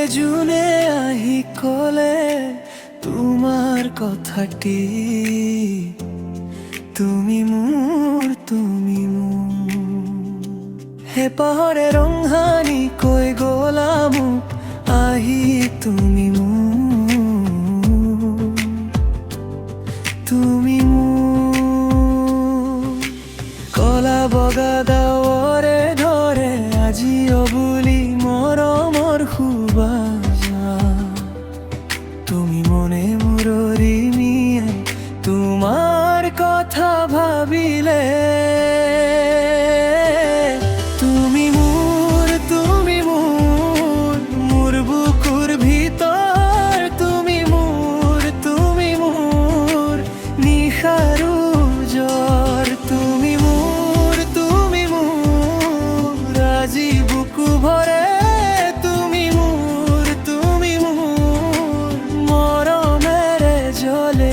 জুনে আহি কলে তোমার কথাটি তুমি মোৰ হে পাহৰে ৰংহানি কৈ গলা মোক আহি তুমি মোৰ কলা বগা ডাৱৰে ধৰে আজিও বুলি মৰমৰ সুবাসা তুমি মনে মুৰৰি নিয়ে তোমাৰ কথা ভাবিলে তুমি মোৰ মোৰ বুকুৰ ভিতৰ তুমি মোৰ নিশাৰু জ্বৰ তুমি মোৰ আজি বুকু ভৰে তুমি মোৰ মৰমেৰে জ্বলে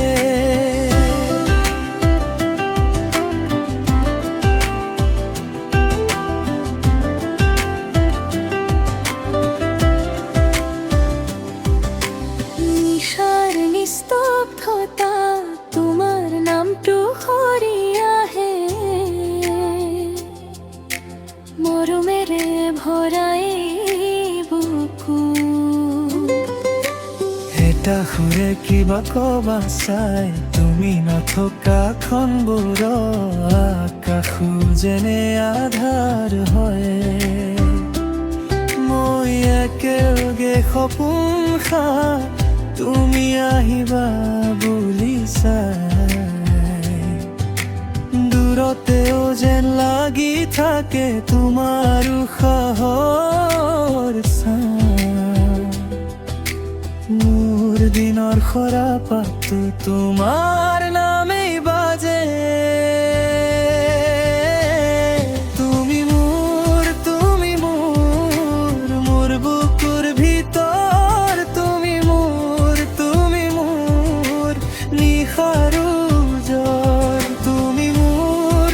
নিস্তব্ধতা তোমাৰ নামটো সৰি আহে মৰমেৰে ভৰাই বুকু এটা সুৰে কিবা কবা চাই তুমি নথকাখনবোৰ আকাশো যেনে আধাৰ হয় মই একেলগে সপোন খাই তুমি আহিবা বুলি চাই দূৰতেও যেন লাগি থাকে তোমাৰ উশাহৰ ছাঁ মোৰ দিনৰ সৰাপাতো তোমাৰ নামেই বাজে তুমি মোৰ মোৰ বুকুৰ ভিতৰ তুমি মোৰ নিশাৰু জ্বৰ তুমি মোৰ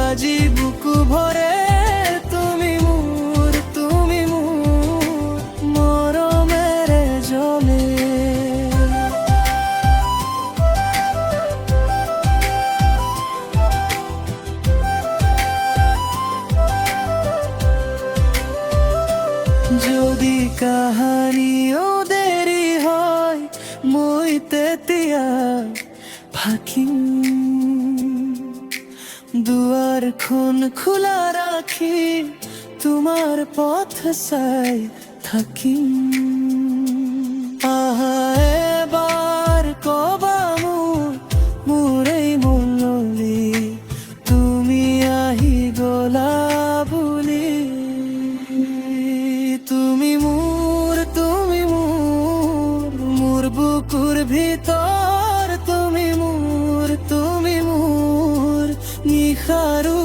আজি বুকু ভৰে তুমি মোৰ মৰমেৰে জ্বলে যদি কাহানিও দেৰি হয় মই তেতিয়া ভাকিম দুৱাৰখন খোলা ৰাখি তোমাৰ পথ চাই থাকিম আহা এবাৰ কবা মোৰ এই মনলৈ তুমি আহি গলা বুলি তুমি মোৰ মোৰ বুকুৰ ভিতৰ তুমি মোৰ নিশাৰু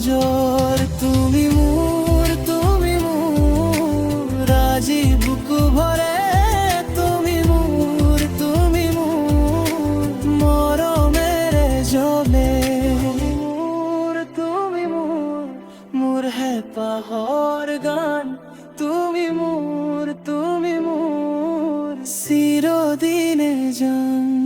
জ্বৰ তুমি মোৰ আজি বুকু ভৰে তুমি মোৰ মৰমেৰে জ্বলে তুমি মোৰ হেঁপাহৰ গান তুমি মোৰ চিৰদিনে জান